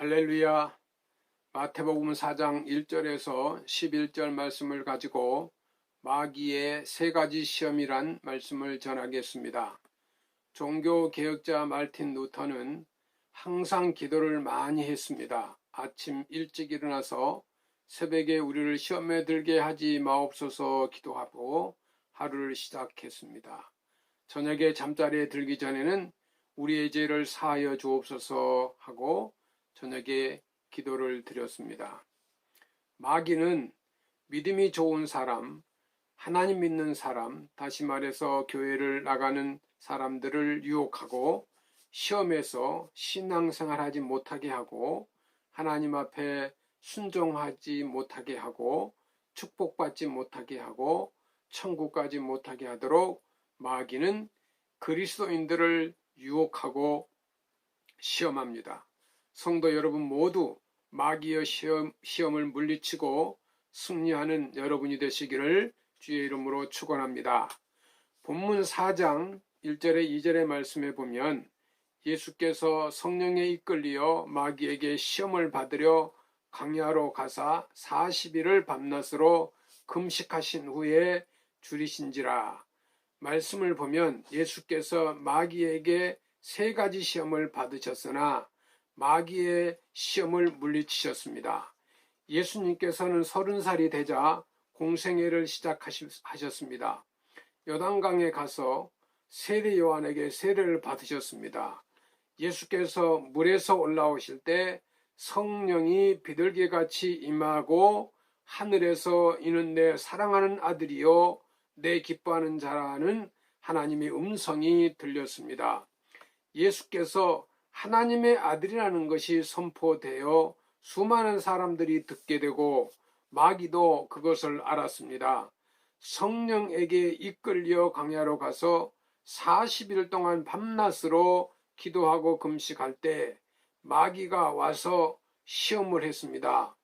할렐루야. 마태복음 4장 1절에서 11절 말씀을 가지고 마귀의 세 가지 시험이란 말씀을 전하겠습니다. 종교개혁자 마르틴 루터는 항상 기도를 많이 했습니다. 아침 일찍 일어나서 새벽에 우리를 시험에 들게 하지 마옵소서 기도하고 하루를 시작했습니다. 저녁에 잠자리에 들기 전에는 우리의 죄를 사하여 주옵소서 하고 저녁에 기도를 드렸습니다. 마귀는 믿음이 좋은 사람, 하나님 믿는 사람, 다시 말해서 교회를 나가는 사람들을 유혹하고 시험에서 신앙생활하지 못하게 하고 하나님 앞에 순종하지 못하게 하고 축복받지 못하게 하고 천국 가지 못하게 하도록 마귀는 그리스도인들을 유혹하고 시험합니다. 성도 여러분 모두 마귀의 시험을 물리치고 승리하는 여러분이 되시기를 주의 이름으로 축원합니다. 본문 4장 1절에 2절의 말씀에 보면 예수께서 성령에 이끌리어 마귀에게 시험을 받으려 광야로 가사 40일을 밤낮으로 금식하신 후에 줄이신지라. 말씀을 보면 예수께서 마귀에게 세 가지 시험을 받으셨으나 마귀의 시험을 물리치셨습니다. 예수님께서는 30살이 되자 공생애를 시작하셨습니다. 요단강에 가서 세례 요한에게 세례를 받으셨습니다. 예수께서 물에서 올라오실 때 성령이 비둘기같이 임하고 하늘에서 이는 내 사랑하는 아들이요 내 기뻐하는 자라는 하나님의 음성이 들렸습니다. 예수께서 하나님의 아들이라는 것이 선포되어 수많은 사람들이 듣게 되고 마귀도 그것을 알았습니다. 성령에게 이끌려 광야로 가서 40일 동안 밤낮으로 기도하고 금식할 때 마귀가 와서 시험을 했습니다.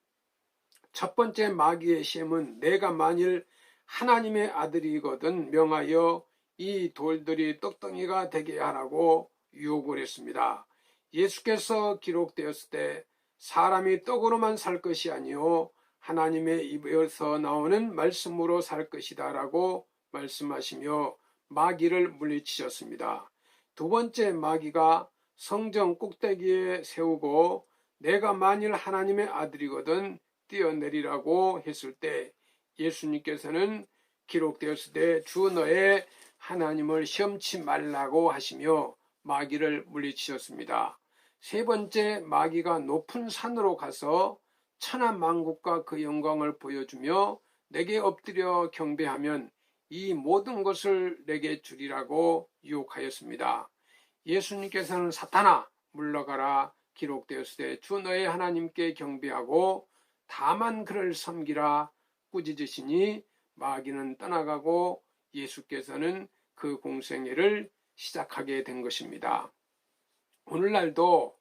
첫 번째 마귀의 시험은 내가 만일 하나님의 아들이거든 명하여 이 돌들이 떡덩이가 되게 하라고 유혹을 했습니다. 예수께서 기록되었을 때 사람이 떡으로만 살 것이 아니요 하나님의 입에서 나오는 말씀으로 살 것이다 라고 말씀하시며 마귀를 물리치셨습니다. 두 번째 마귀가 성전 꼭대기에 세우고 내가 만일 하나님의 아들이거든 뛰어내리라고 했을 때 예수님께서는 기록되었을 때 주 너의 하나님을 시험치 말라고 하시며 마귀를 물리치셨습니다. 세 번째 마귀가 높은 산으로 가서 천하만국과 그 영광을 보여주며 내게 엎드려 경배하면 이 모든 것을 내게 주리라고 유혹하였습니다. 예수님께서는 사탄아 물러가라 기록되었을 때 주 너의 하나님께 경배하고 다만 그를 섬기라 꾸짖으시니 마귀는 떠나가고 예수께서는 그 공생애를 시작하게 된 것입니다. 오늘날도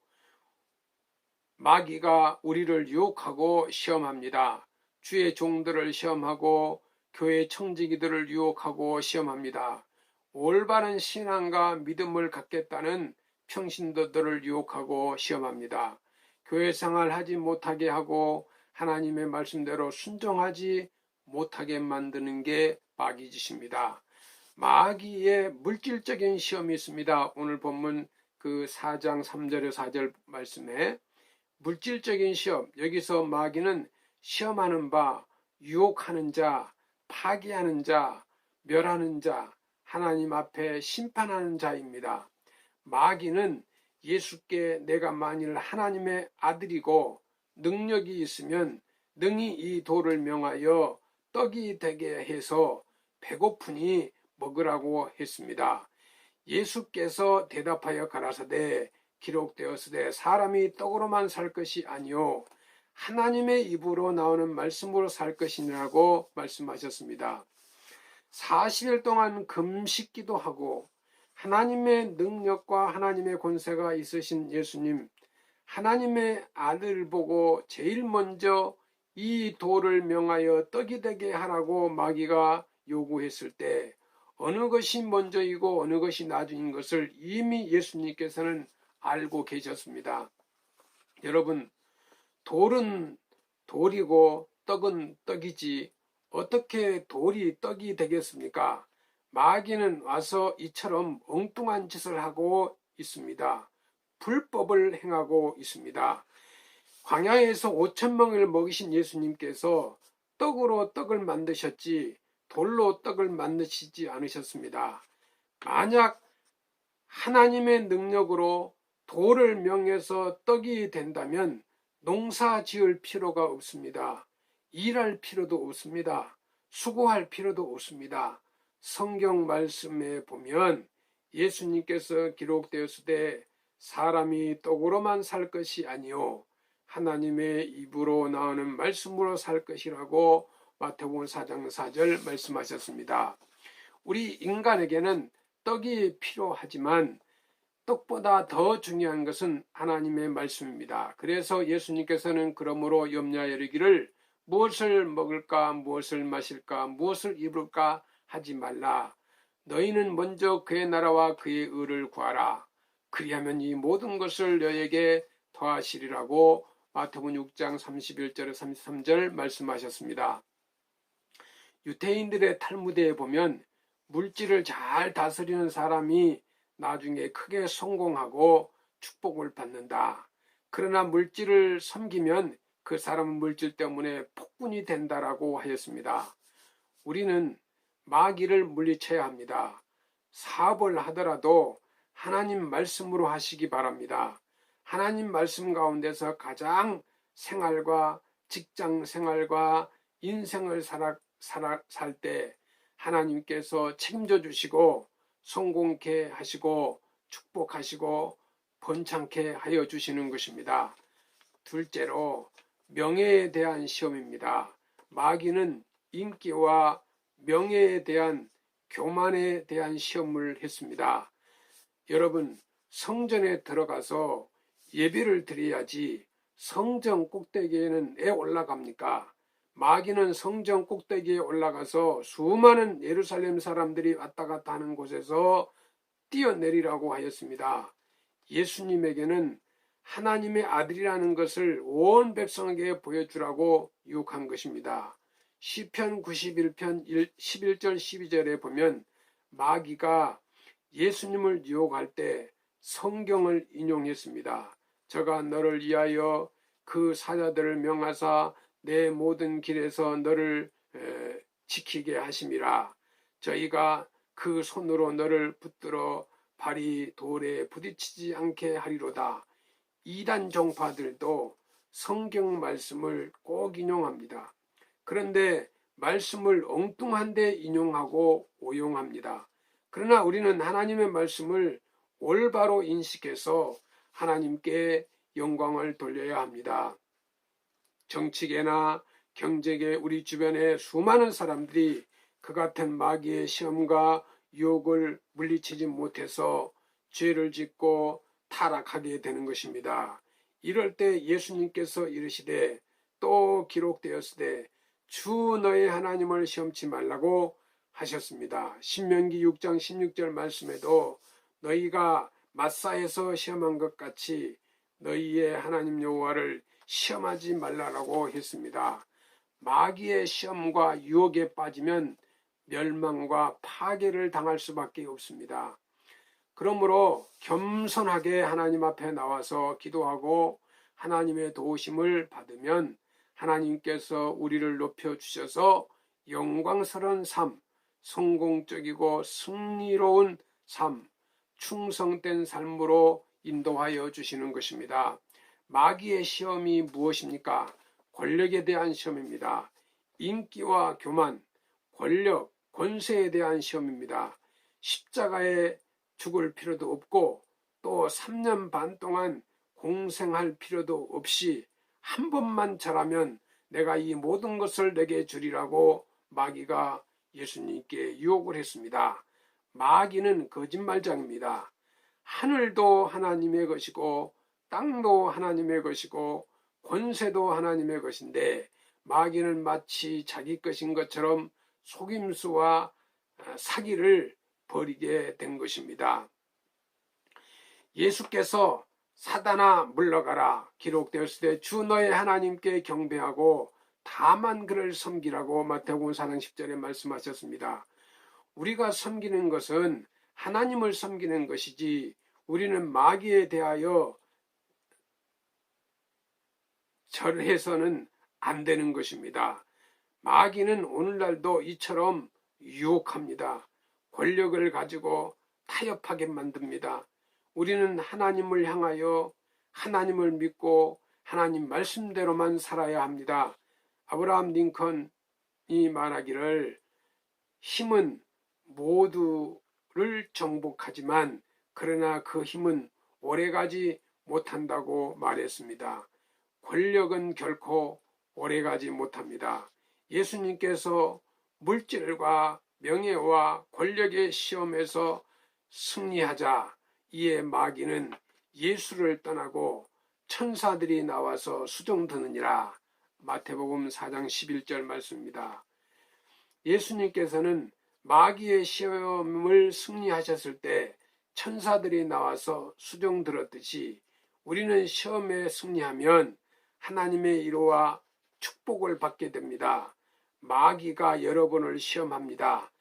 마귀가 우리를 유혹하고 시험합니다. 주의 종들을 시험하고 교회 청지기들을 유혹하고 시험합니다. 올바른 신앙과 믿음을 갖겠다는 평신도들을 유혹하고 시험합니다. 교회 생활 하지 못하게 하고 하나님의 말씀대로 순종하지 못하게 만드는 게 마귀 짓입니다. 마귀의 물질적인 시험이 있습니다. 오늘 본문 그 4장 3절에 4절 말씀에 물질적인 시험, 여기서 마귀는 시험하는 바, 유혹하는 자, 파기하는 자, 멸하는 자, 하나님 앞에 심판하는 자입니다. 마귀는 예수께 내가 만일 하나님의 아들이고 능력이 있으면 능히 이 돌을 명하여 떡이 되게 해서 배고프니 먹으라고 했습니다. 예수께서 대답하여 가라사대 기록되었으되 사람이 떡으로만 살 것이 아니요 하나님의 입으로 나오는 말씀으로 살 것이라고 말씀하셨습니다. 40일 동안 금식기도 하고 하나님의 능력과 하나님의 권세가 있으신 예수님, 하나님의 아들 보고 제일 먼저 이 돌을 명하여 떡이 되게 하라고 마귀가 요구했을 때 어느 것이 먼저이고 어느 것이 나중인 것을 이미 예수님께서는 알고 계셨습니다. 여러분, 돌은 돌이고 떡은 떡이지 어떻게 돌이 떡이 되겠습니까? 마귀는 와서 이처럼 엉뚱한 짓을 하고 있습니다. 불법을 행하고 있습니다. 광야에서 5,000명을 먹이신 예수님께서 떡으로 떡을 만드셨지 돌로 떡을 만드시지 않으셨습니다. 만약 하나님의 능력으로 돌을 명해서 떡이 된다면 농사 지을 필요가 없습니다. 일할 필요도 없습니다. 수고할 필요도 없습니다. 성경 말씀에 보면 예수님께서 기록되었을 때 사람이 떡으로만 살 것이 아니요 하나님의 입으로 나오는 말씀으로 살 것이라고 마태복음 4장 4절 말씀하셨습니다. 우리 인간에게는 떡이 필요하지만 떡보다 더 중요한 것은 하나님의 말씀입니다. 그래서 예수님께서는 그러므로 염려하여 이르기를 무엇을 먹을까 무엇을 마실까 무엇을 입을까 하지 말라. 너희는 먼저 그의 나라와 그의 의를 구하라. 그리하면 이 모든 것을 너에게 더하시리라고 마태복음 6장 31절 33절 말씀하셨습니다. 유대인들의 탈무드에 보면 물질을 잘 다스리는 사람이 나중에 크게 성공하고 축복을 받는다. 그러나 물질을 섬기면 그 사람은 물질 때문에 폭군이 된다라고 하였습니다. 우리는 마귀를 물리쳐야 합니다. 사업을 하더라도 하나님 말씀으로 하시기 바랍니다. 하나님 말씀 가운데서 가장 생활과 직장 생활과 인생을 살 때 하나님께서 책임져 주시고 성공케 하시고 축복하시고 번창케 하여 주시는 것입니다. 둘째로 명예에 대한 시험입니다. 마귀는 인기와 명예에 대한 교만에 대한 시험을 했습니다. 여러분, 성전에 들어가서 예배를 드려야지 성전 꼭대기에는 왜 올라갑니까? 마귀는 성전 꼭대기에 올라가서 수많은 예루살렘 사람들이 왔다 갔다 하는 곳에서 뛰어내리라고 하였습니다. 예수님에게는 하나님의 아들이라는 것을 온 백성에게 보여주라고 유혹한 것입니다. 시편 91편 11절 12절에 보면 마귀가 예수님을 유혹할 때 성경을 인용했습니다. 저가 너를 위하여 그 사자들을 명하사 내 모든 길에서 너를 지키게 하심이라. 저희가 그 손으로 너를 붙들어 발이 돌에 부딪히지 않게 하리로다. 이단 종파들도 성경 말씀을 꼭 인용합니다. 그런데 말씀을 엉뚱한데 인용하고 오용합니다. 그러나 우리는 하나님의 말씀을 올바로 인식해서 하나님께 영광을 돌려야 합니다. 정치계나 경제계 우리 주변의 수많은 사람들이 그 같은 마귀의 시험과 유혹을 물리치지 못해서 죄를 짓고 타락하게 되는 것입니다. 이럴 때 예수님께서 이르시되 또 기록되었으되 주 너의 하나님을 시험치 말라고 하셨습니다. 신명기 6장 16절 말씀에도 너희가 마사에서 시험한 것 같이 너희의 하나님 여호와를 시험하지 말라라고 했습니다. 마귀의 시험과 유혹에 빠지면 멸망과 파괴를 당할 수밖에 없습니다. 그러므로 겸손하게 하나님 앞에 나와서 기도하고 하나님의 도우심을 받으면 하나님께서 우리를 높여주셔서 영광스러운 삶, 성공적이고 승리로운 삶, 충성된 삶으로 인도하여 주시는 것입니다. 마귀의 시험이 무엇입니까? 권력에 대한 시험입니다. 인기와 교만, 권력, 권세에 대한 시험입니다. 십자가에 죽을 필요도 없고 또 3년 반 동안 공생할 필요도 없이 한 번만 잘하면 내가 이 모든 것을 내게 주리라고 마귀가 예수님께 유혹을 했습니다. 마귀는 거짓말장입니다. 하늘도 하나님의 것이고 땅도 하나님의 것이고 권세도 하나님의 것인데 마귀는 마치 자기 것인 것처럼 속임수와 사기를 벌이게 된 것입니다. 예수께서 사단아 물러가라 기록되었을 때 주 너의 하나님께 경배하고 다만 그를 섬기라고 마태복음 4장 10절에 말씀하셨습니다. 우리가 섬기는 것은 하나님을 섬기는 것이지 우리는 마귀에 대하여 절해서는 안 되는 것입니다. 마귀는 오늘날도 이처럼 유혹합니다. 권력을 가지고 타협하게 만듭니다. 우리는 하나님을 향하여 하나님을 믿고 하나님 말씀대로만 살아야 합니다. 아브라함 링컨이 말하기를 힘은 모두를 정복하지만 그러나 그 힘은 오래가지 못한다고 말했습니다. 권력은 결코 오래가지 못합니다. 예수님께서 물질과 명예와 권력의 시험에서 승리하자 이에 마귀는 예수를 떠나고 천사들이 나와서 수종드느니라. 마태복음 4장 11절 말씀입니다. 예수님께서는 마귀의 시험을 승리하셨을 때 천사들이 나와서 수종들었듯이 우리는 시험에 승리하면 하나님의 위로와 축복을 받게 됩니다. 마귀가 여러분을 시험합니다.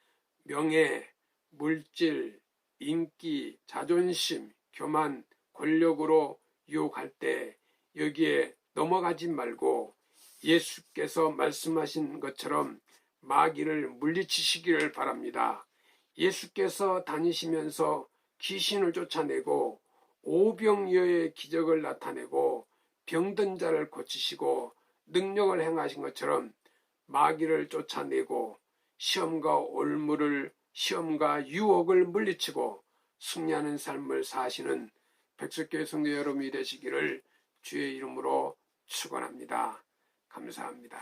명예, 물질, 인기, 자존심, 교만, 권력으로 유혹할 때 여기에 넘어가지 말고 예수께서 말씀하신 것처럼 마귀를 물리치시기를 바랍니다. 예수께서 다니시면서 귀신을 쫓아내고 오병이어의 기적을 나타내고 병든 자를 고치시고 능력을 행하신 것처럼 마귀를 쫓아내고 시험과 올무를 시험과 유혹을 물리치고 승리하는 삶을 사시는 백석교회 성도 여러분이 되시기를 주의 이름으로 축원합니다. 감사합니다.